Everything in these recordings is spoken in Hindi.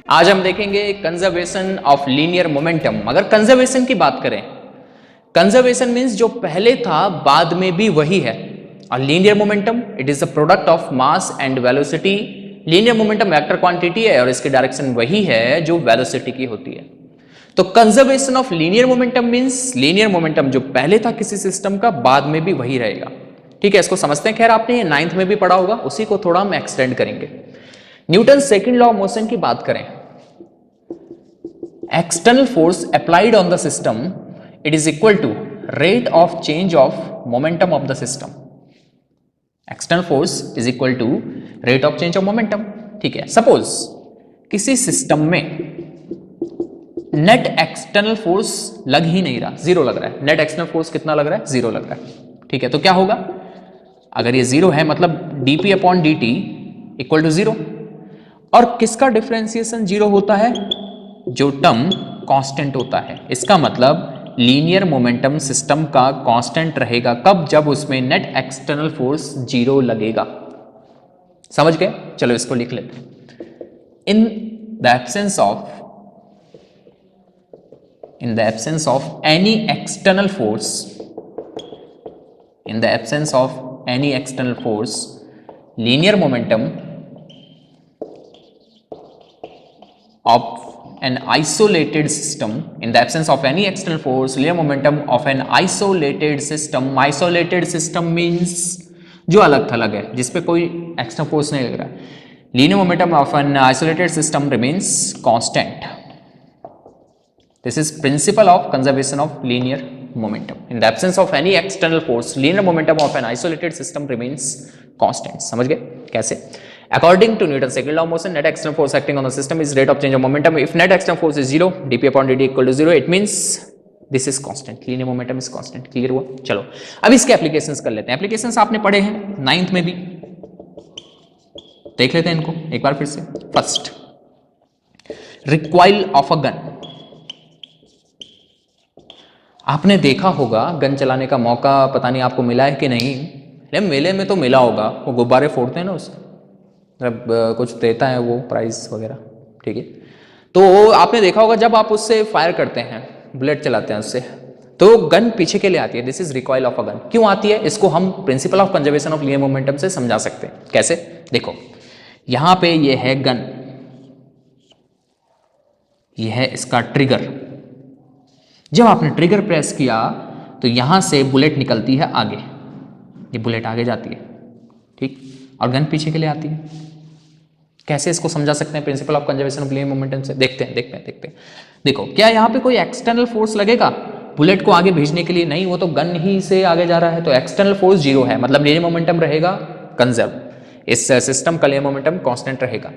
आज हम देखेंगे कंजर्वेशन ऑफ लीनियर मोमेंटम। अगर कंजर्वेशन की बात करें, कंजर्वेशन मींस जो पहले था बाद में भी वही है। और linear momentum it is the product of mass and velocity. Linear momentum vector quantity है और इसकी डायरेक्शन वही है जो वेलोसिटी की होती है। तो conservation of linear momentum means linear momentum जो पहले था किसी सिस्टम का बाद में भी वही रहेगा। ठीक है, इसको समझते हैं। खैर आपने 9th में भी पढ़ा होगा, उसी को थोड़ा हम एक्सटेंड करेंगे। Newton second law of motion की बात करें, external force applied on the system, it is equal to rate of change of momentum of the system. External force is equal to rate of change of momentum. ठीक है, सपोज किसी सिस्टम में नेट एक्सटर्नल फोर्स लग ही नहीं रहा, जीरो लग रहा है। नेट एक्सटर्नल फोर्स कितना लग रहा है? जीरो लग रहा है। ठीक है, तो क्या होगा? अगर ये जीरो है मतलब dp upon dt equal to zero. और किसका डिफरेंशिएशन जीरो होता है? जो टर्म कांस्टेंट होता है। इसका मतलब लीनियर मोमेंटम सिस्टम का कांस्टेंट रहेगा कब? जब उसमें नेट एक्सटर्नल फोर्स जीरो लगेगा। समझ गए? चलो इसको लिख लेते हैं। In the absence of any external force, in the absence of any external force, linear momentum of an isolated system, in the absence of any external force, linear momentum of an isolated system means जो अलग थलग है, जिसपे कोई एक्सटर्नल फोर्स नहीं लग रहा है। linear momentum of an isolated system remains constant. This is principle of conservation of linear momentum. In the absence of any external force, linear momentum of an isolated system remains constant. समझ गए कैसे? According to Newton's second law of motion, net external force acting on the system is rate of change of momentum. If net external force is zero, dp upon dt equal to zero, it means this is constant. Linear momentum is constant. Clear हुआ? चलो अब इसके एप्लीकेशंस कर लेते हैं। एप्लीकेशंस आपने पढ़े हैं 9th में भी, देख लेते हैं इनको एक बार फिर से। First, recoil of a gun. आपने देखा होगा, गन चलाने का मौका पता नहीं आपको मिला है कि नहीं, लेकिन मेले में तो मिला होगा। वो गुब्बारे फोड़ते हैं ना, उससे मतलब कुछ देता है वो प्राइज वगैरह। ठीक है, तो आपने देखा होगा जब आप उससे फायर करते हैं, बुलेट चलाते हैं उससे, तो गन पीछे के लिए आती है। This is recoil of a gun. क्यों आती है? इसको हम principal of conservation of linear momentum से समझा सकते हैं। कैसे? देखो, यहां पे ये है गन, ये है इसका ट्रिगर। जब आपने ट्रिगर प्रेस किया तो यहां से बुलेट निकलती है आगे, ये बुलेट आगे जाती है, ठीक, और गन पीछे के लिए आती है। कैसे इसको समझा सकते हैं principal of conservation of linear momentum से? देखते हैं। देखो, क्या यहाँ पे कोई एक्सटर्नल फोर्स लगेगा बुलेट को आगे भेजने के लिए? नहीं, वो तो गन ही से आगे जा रहा है, तो एक्सटर्नल फोर्स जीरो है, मतलब लीनियर मोमेंटम रहेगा कंजर्व। इस सिस्टम का लीनियर मोमेंटम कांस्टेंट रहेगा।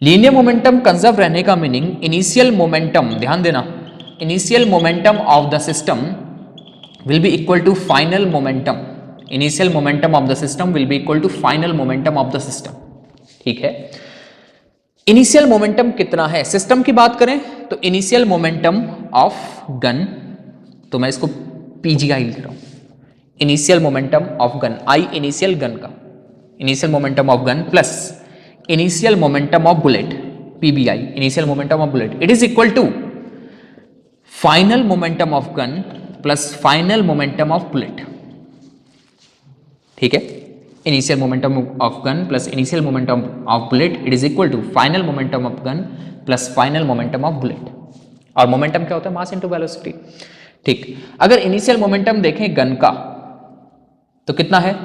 लीनियर मोमेंटम कंजर्व रहने का मीनिंग इनिशियल मोमेंटम, ध्यान देना, initial momentum of the system will be equal to final momentum. Initial momentum of the system will be equal to final momentum of the system. ठीक है, इनिशियल मोमेंटम कितना है? सिस्टम की बात करें तो इनिशियल मोमेंटम ऑफ गन, तो मैं इसको पीजीआई लिख रहा हूं, initial momentum of gun, I initial gun का, initial momentum of gun plus initial momentum of bullet, PBI, initial momentum of bullet, it is equal to final momentum of gun plus final momentum of bullet. ठीक है, initial momentum of gun plus initial momentum of bullet, it is equal to final momentum of gun plus final momentum of bullet. और मोमेंटम क्या होता है? Mass into velocity. ठीक, अगर इनिशियल मोमेंटम देखें गन का तो कितना है?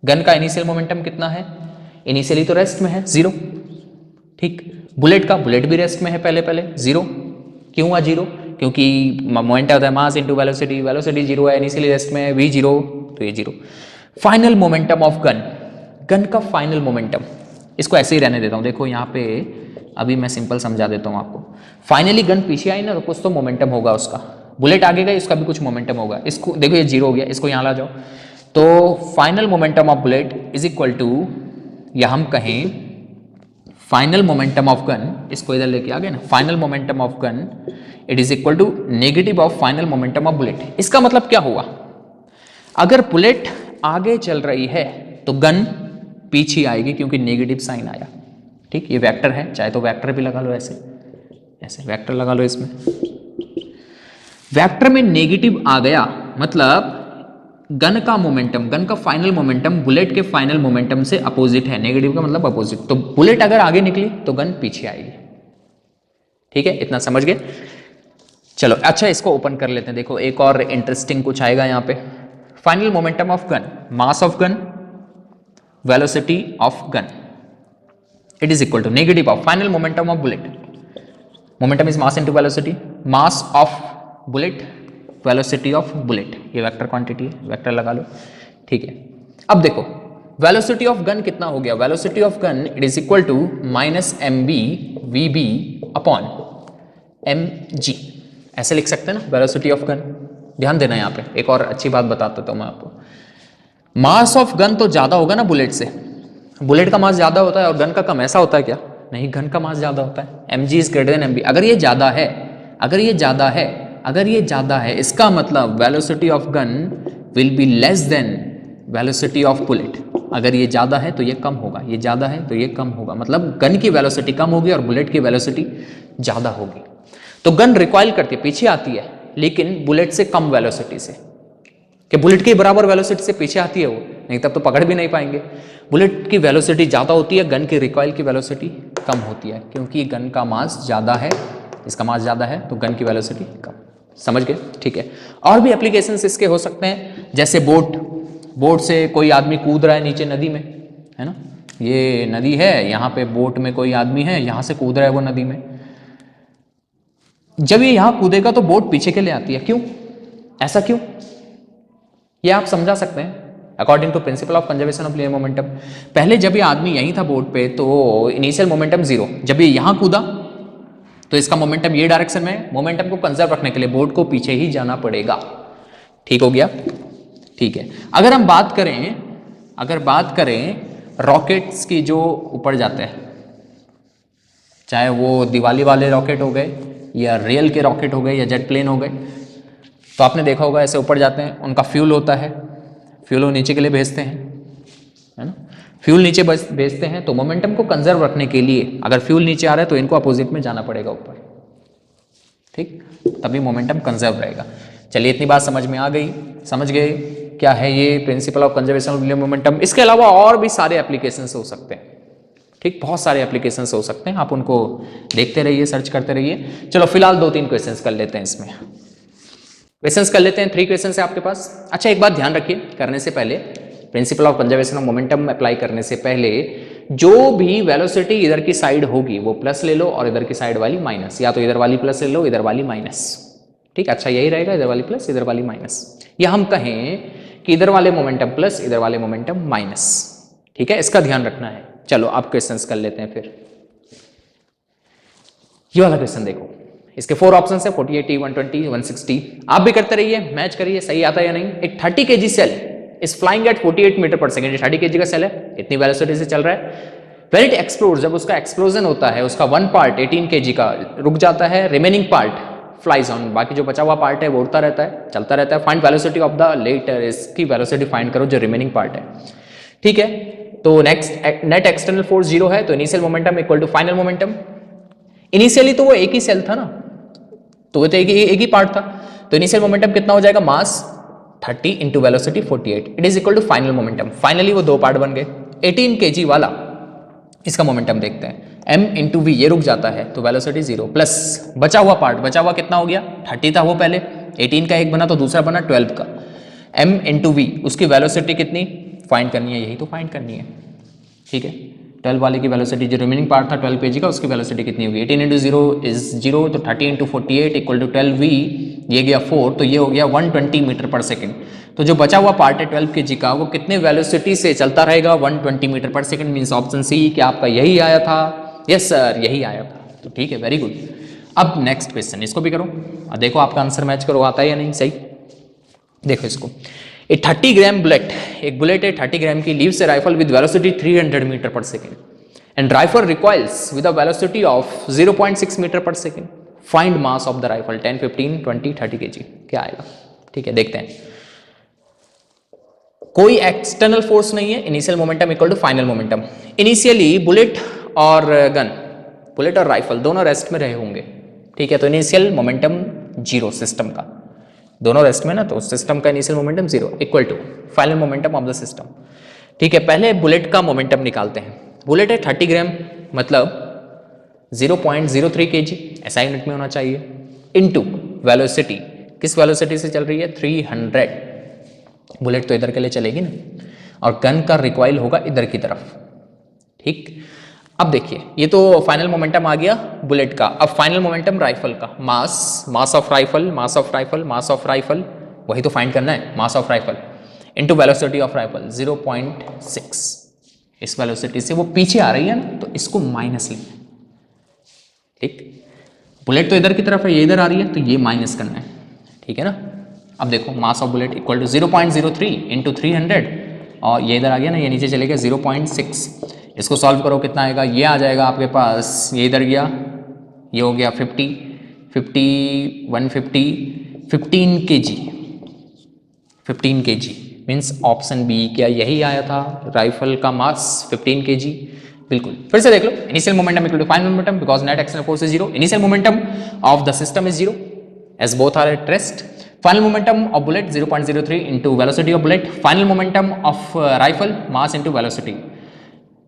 गन का इनिशियल मोमेंटम कितना है? इनिशियली तो रेस्ट में है, जीरो। ठीक, बुलेट का, बुलेट भी रेस्ट में है पहले जीरो। क्यों हुआ जीरो? क्योंकि मोमेंटम होता है mass into velocity, velocity zero है, इनिशियली रेस्ट में है, वी जीरो, तो ये zero. Final momentum of gun, gun का फाइनल मोमेंटम, इसको ऐसे ही रहने देता हूं। देखो यहाँ पे अभी मैं सिंपल समझा देता हूं आपको। फाइनली गन पीछे आई ना, तो कुछ तो मोमेंटम होगा उसका। बुलेट आगे गई, उसका भी कुछ मोमेंटम होगा। इसको देखो, ये जीरो हो गया, इसको यहाँ ला जाओ, तो final momentum of bullet is equal to, या हम कहें फाइनल मोमेंटम ऑफ गन, इसको इधर लेके आ गए ना, final momentum of gun it is equal to negative of final momentum of bullet. इसका मतलब क्या हुआ? अगर बुलेट आगे चल रही है तो गन पीछे आएगी, क्योंकि नेगेटिव साइन आया। ठीक, ये वेक्टर है, चाहे तो वेक्टर भी लगा लो, ऐसे ऐसे वेक्टर लगा लो इसमें। वेक्टर में नेगेटिव आ गया मतलब गन का मोमेंटम, गन का फाइनल मोमेंटम बुलेट के फाइनल मोमेंटम से अपोजिट है। नेगेटिव का मतलब अपोजिट, तो बुलेट अगर आगे निकली तो गन पीछे आएगी। ठीक है, इतना समझ गए। चलो अच्छा, इसको ओपन कर लेते हैं। देखो एक और इंटरेस्टिंग कुछ आएगा यहाँ पे। Final momentum of gun, mass of gun, velocity of gun, it is equal to negative of final momentum of bullet. Momentum is mass into velocity, mass of bullet, velocity of bullet, ये वेक्टर क्वांटिटी है, वेक्टर लगा लो। ठीक है, अब देखो वेलोसिटी ऑफ गन कितना हो गया, velocity of gun it is equal to minus M B V B upon M G, ऐसे लिख सकते हैं ना वेलोसिटी ऑफ गन। ध्यान देना यहाँ पे, एक और अच्छी बात बताता था मैं आपको। मास ऑफ गन तो ज्यादा होगा ना बुलेट से, बुलेट का मास ज्यादा होता है और गन का कम, ऐसा होता है क्या? नहीं, गन का मास ज्यादा होता है। M G is greater than M B. अगर ये ज्यादा है, अगर ये ज्यादा है, अगर ये ज्यादा है, इसका मतलब velocity of gun will be less than velocity of bullet. अगर ये ज्यादा है तो ये कम होगा, ये ज्यादा है तो ये कम होगा, मतलब गन की वेलोसिटी कम होगी और बुलेट की वेलोसिटी ज्यादा होगी। तो गन रिकॉइल करती है, पीछे आती है, लेकिन बुलेट से कम वेलोसिटी से। कि बुलेट के बराबर वेलोसिटी से पीछे आती है वो, नहीं तब तो पकड़ भी नहीं पाएंगे। बुलेट की वेलोसिटी ज़्यादा होती है, गन की रिकॉइल की वेलोसिटी कम होती है, क्योंकि गन का मास ज़्यादा है, इसका मास ज़्यादा है तो गन की वेलोसिटी कम। समझ गए? ठीक है। और भी एप्लीकेशंस इसके हो सकते हैं, जैसे बोट से कोई आदमी कूद रहा है नीचे नदी में, है ना, ये नदी है, यहाँ पे बोट में कोई आदमी है, यहाँ से कूद रहा है वो नदी में। जब ये यहाँ कूदेगा तो बोट पीछे के लिए आती है, क्यों? ऐसा क्यों? ये आप समझा सकते हैं according to principle of conservation of linear momentum. पहले जब ये आदमी यहीं था बोट पे तो इनिशियल मोमेंटम जीरो, जब ये यहाँ कूदा तो इसका मोमेंटम ये डायरेक्शन में, मोमेंटम को कंजर्व रखने के लिए बोट को पीछे ही जाना पड़ेगा। ठीक हो गया? ठीक है। अगर हम बात करें रॉकेट्स की जो ऊपर जाते हैं, चाहे वो दिवाली वाले रॉकेट हो गए या रियल के रॉकेट हो गए या जेट प्लेन हो गए, तो आपने देखा होगा ऐसे ऊपर जाते हैं, उनका फ्यूल होता है, फ्यूल वो नीचे के लिए भेजते हैं, है ना, फ्यूल नीचे भेजते हैं। तो मोमेंटम को कंजर्व रखने के लिए अगर फ्यूल नीचे आ रहा है तो इनको अपोजिट में जाना पड़ेगा ऊपर, ठीक, तभी मोमेंटम कंजर्व रहेगा। चलिए इतनी बात समझ में आ गई, समझ गए क्या है ये principal of conservation of linear momentum. इसके अलावा और भी सारे एप्लीकेशंस हो सकते हैं, ठीक, बहुत सारे एप्लीकेशंस हो सकते हैं, आप उनको देखते रहिए, सर्च करते रहिए। चलो फिलहाल 2-3 क्वेश्चंस कर लेते हैं, इसमें क्वेश्चंस कर लेते हैं। 3 क्वेश्चंस है आपके पास। अच्छा एक बात ध्यान रखिए, करने से पहले principal of conservation of momentum apply करने से पहले जो भी वेलोसिटी इधर की साइड होगी वो प्लस ले लो और इधर की साइड वाली माइनस, या तो इधर वाली प्लस ले लो, इधर वाली माइनस, ठीक, अच्छा यही रहेगा, इधर वाली प्लस इधर वाली माइनस, या हम कहें कि इधर वाले मोमेंटम प्लस इधर वाले मोमेंटम माइनस, ठीक है, इसका ध्यान रखना है। चलो आप क्वेश्चंस कर लेते हैं। फिर ये वाला क्वेश्चन देखो, इसके 4 ऑप्शन है, 40, 80, 120, 160। आप भी करते रहिए, मैच करिए सही आता है या नहीं। एक 30 kg shell is flying at 48 metre per second, 30 kg का सेल है, इतनी वेलोसिटी से चल रहा है। व्हेन इट एक्सप्लोड्स, जब उसका एक्सप्लोजन होता है, उसका 1 पार्ट 18 kg का रुक जाता है, रिमेनिंग पार्ट फ्लाइज ऑन, बाकी जो बचा हुआ पार्ट है वो उड़ता रहता है, चलता रहता है। Find velocity of the latter, इसकी वेलोसिटी फाइंड करो जो रिमेनिंग पार्ट है, ठीक है। तो नेक्स्ट नेट एक्सटर्नल फोर्स 0 है, तो initial momentum equal to final momentum. Initially तो वो एक ही सेल था ना, तो वो तो एक ही पार्ट था, तो इनिशियल मोमेंटम कितना हो जाएगा, mass 30 into velocity 48, it is equal to final momentum. Finally वो 2 पार्ट बन गए। 18 kg वाला इसका मोमेंटम देखते हैं, m इंटू वी, ये रुक जाता है तो वेलोसिटी 0, प्लस बचा हुआ पार्ट, बचा हुआ कितना हो गया, 30 था वो पहले, 18 का एक बना तो दूसरा बना 12 का, m इंटू वी, उसकी वेलोसिटी कितनी फाइंड करनी है, यही तो फाइंड करनी है, ठीक है। 12 वाले की वेलोसिटी, जो रिमेनिंग पार्ट था 12 kg का, उसकी वेलोसिटी कितनी होगी, 18 इंटू 0 इज 0, तो 30 इंटू 48 इक्वल टू 12 वी, ये गया 4, तो ये हो गया 120 मीटर पर सेकंड। तो जो बचा हुआ पार्ट है 12 kg का, वो कितने वेलोसिटी से चलता रहेगा, 120 metre per second. Means option C क्या आपका यही आया था, यस सर यही आया था, तो ठीक है, वेरी गुड। अब नेक्स्ट क्वेश्चन, इसको भी करो और देखो आपका आंसर मैच करो, आता है या नहीं सही। देखो इसको, ए 30 ग्राम बुलेट, एक बुलेट है 30 ग्राम की, leaves a rifle with velocity 300 metre per second and rifle recoils with a velocity of 0.6 metre per second. Find mass of the rifle 10, 15, 20, 30 kg, क्या आएगा, ठीक है, देखते हैं। कोई एक्सटर्नल फोर्स नहीं है, initial momentum equal to final momentum. Initially bullet और गन, बुलेट और राइफल दोनों रेस्ट में रहे होंगे, ठीक है। तो इनिशियल मोमेंटम जीरो सिस्टम का, दोनों रेस्ट में ना, तो सिस्टम का initial momentum zero equal to final momentum of the system, ठीक है। पहले बुलेट का मोमेंटम निकालते हैं। बुलेट है 30 ग्राम, मतलब 0.03 kg, ऐसा यूनिट में होना चाहिए, इनटू वेलोसिटी, किस वेलोसिटी से चल रही है 300, बुलेट तो इधर के लिए चलेगी ना, और गन का रिकॉइल होगा इधर की तरफ, ठीक। अब देखिए ये तो फाइनल मोमेंटम आ गया बुलेट का। अब फाइनल मोमेंटम राइफल का, mass of rifle, mass of rifle, mass of rifle, वही तो फाइंड करना है, mass of rifle into velocity of rifle 0.6। इस वेलोसिटी से वो पीछे आ रही है ना, तो इसको माइनस लेना, ठीक। बुलेट तो इधर की तरफ है, ये इधर आ रही है, तो ये माइनस करना है, ठीक है ना। अब देखो mass of bullet equal to 0.03 into 300, और ये इधर आ गया ना, ये नीचे चलेगा 0.6। इसको सॉल्व करो, कितना आएगा, ये आ जाएगा आपके पास, ये इधर गया, ये हो गया 50, 150, 15 kg, 15 kg means option B क्या यही आया था, राइफल का मास 15 kg, बिल्कुल। फिर से देख लो, initial momentum equal to final momentum because net external force is zero, initial momentum of the system is zero as both are at rest, final momentum of bullet 0.03 into velocity of bullet, final momentum of rifle mass into velocity,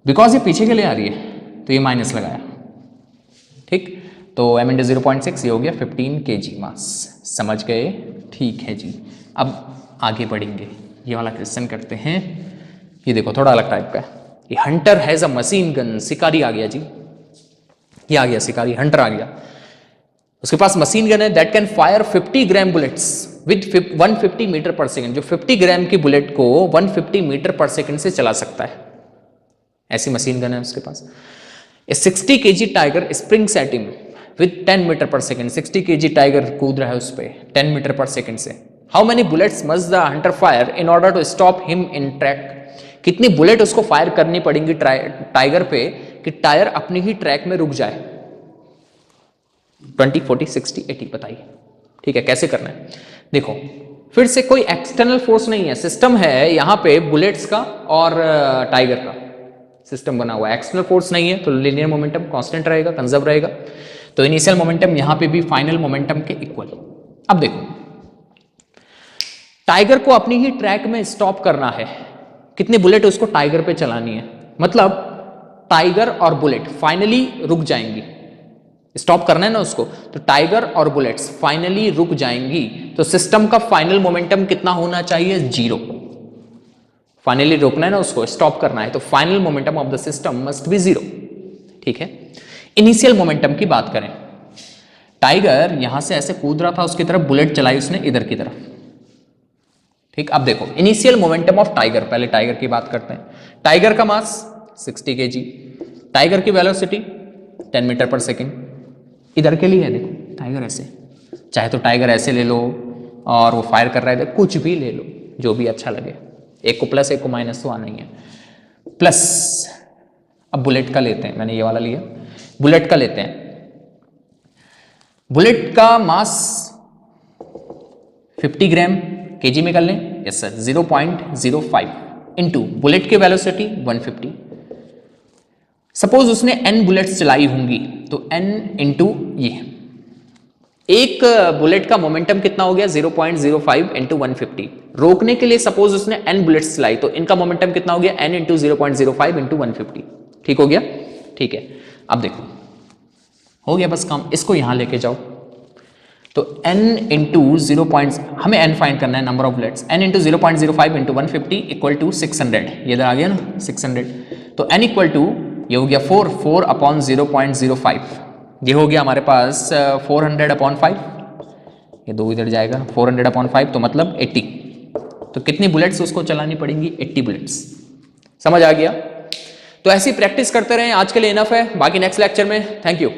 because ये पीछे के लिए आ रही है तो ये माइनस लगाया, ठीक। तो m इंटू 0.6 ये हो गया 15 kg मास, समझ गए, ठीक है जी। अब आगे बढ़ेंगे, ये वाला क्वेश्चन करते हैं। ये देखो थोड़ा अलग टाइप का है, ये Hunter has a machine gun, शिकारी आ गया जी, ये आ गया शिकारी, हंटर आ गया, उसके पास मशीन गन है that can fire 50 gram bullets with 150 metre per second, जो 50 ग्राम की बुलेट को 150 मीटर पर सेकंड से चला सकता है, ऐसी मशीन गन है उसके पास। A 60 kg tiger springs at him with 10 metre per second, 60 kg tiger कूद रहा है उस पर 10 मीटर पर सेकंड से। How many bullets must the hunter fire in order to stop him in track, कितनी बुलेट उसको फायर करनी पड़ेंगी टाइगर पे कि टायर अपनी ही ट्रैक में रुक जाए, 20, 40, 60, 80 बताइए, ठीक है। कैसे करना है, देखो फिर से कोई एक्सटर्नल फोर्स नहीं है, सिस्टम है यहाँ पे बुलेट्स का और टाइगर का सिस्टम बना हुआ है, एक्सटर्नल फोर्स नहीं है, तो लीनियर मोमेंटम कांस्टेंट रहेगा, कंजर्व रहेगा, तो इनिशियल मोमेंटम यहाँ पे भी फाइनल मोमेंटम के इक्वल। अब देखो टाइगर को अपनी ही ट्रैक में स्टॉप करना है, कितनी बुलेट उसको टाइगर पे चलानी है, मतलब टाइगर और बुलेट फाइनली रुक जाएंगी, स्टॉप करना है ना उसको, तो टाइगर और बुलेट्स फाइनली रुक जाएंगी, तो सिस्टम का फाइनल मोमेंटम कितना होना चाहिए, जीरो। फाइनली रोकना है ना उसको, स्टॉप करना है, तो final momentum of the system must be zero, ठीक है। इनिशियल मोमेंटम की बात करें, टाइगर यहां से ऐसे कूद रहा था उसकी तरफ, बुलेट चलाई उसने इधर की तरफ, ठीक। अब देखो इनिशियल मोमेंटम ऑफ टाइगर, पहले टाइगर की बात करते हैं। टाइगर का मास 60 kg, टाइगर की वेलोसिटी 10 मीटर पर सेकेंड, इधर के लिए है देखो, टाइगर ऐसे, चाहे तो टाइगर ऐसे ले लो और वो फायर कर रहा है, कुछ भी ले लो जो भी अच्छा लगे, एक को प्लस एक को माइनस तो आना ही है, प्लस। अब बुलेट का लेते हैं, मैंने ये वाला लिया, बुलेट का लेते हैं। बुलेट का मास 50 ग्राम, केजी में कर लें, यस सर, 0.05 इंटू बुलेट की वेलोसिटी 150। सपोज उसने n बुलेट्स चलाई होंगी, तो n इंटू ये, एक बुलेट का मोमेंटम कितना हो गया 0.05 इंटू 150। रोकने के लिए सपोज उसने n बुलेट्स चलाई, तो इनका मोमेंटम कितना हो गया n इंटू 0.05 इंटू 150, ठीक हो गया, ठीक है। अब देखो हो गया बस काम, इसको यहां लेके जाओ, तो n इंटू 0. हमें n फाइंड करना है, number of bullets, n into 0.05 into 150 equal to 600, ये इधर आ गया ना 600, तो n इक्वल टू ये हो गया 4 अपॉन 0.05, ये हो गया हमारे पास 400 अपॉन 5, ये दो इधर जाएगा, 400 अपॉन 5 तो मतलब 80, तो कितनी बुलेट्स उसको चलानी पड़ेंगी, 80 बुलेट्स, समझ आ गया। तो ऐसी प्रैक्टिस करते रहें, आज के लिए इनफ है, बाकी नेक्स्ट लेक्चर में। Thank you.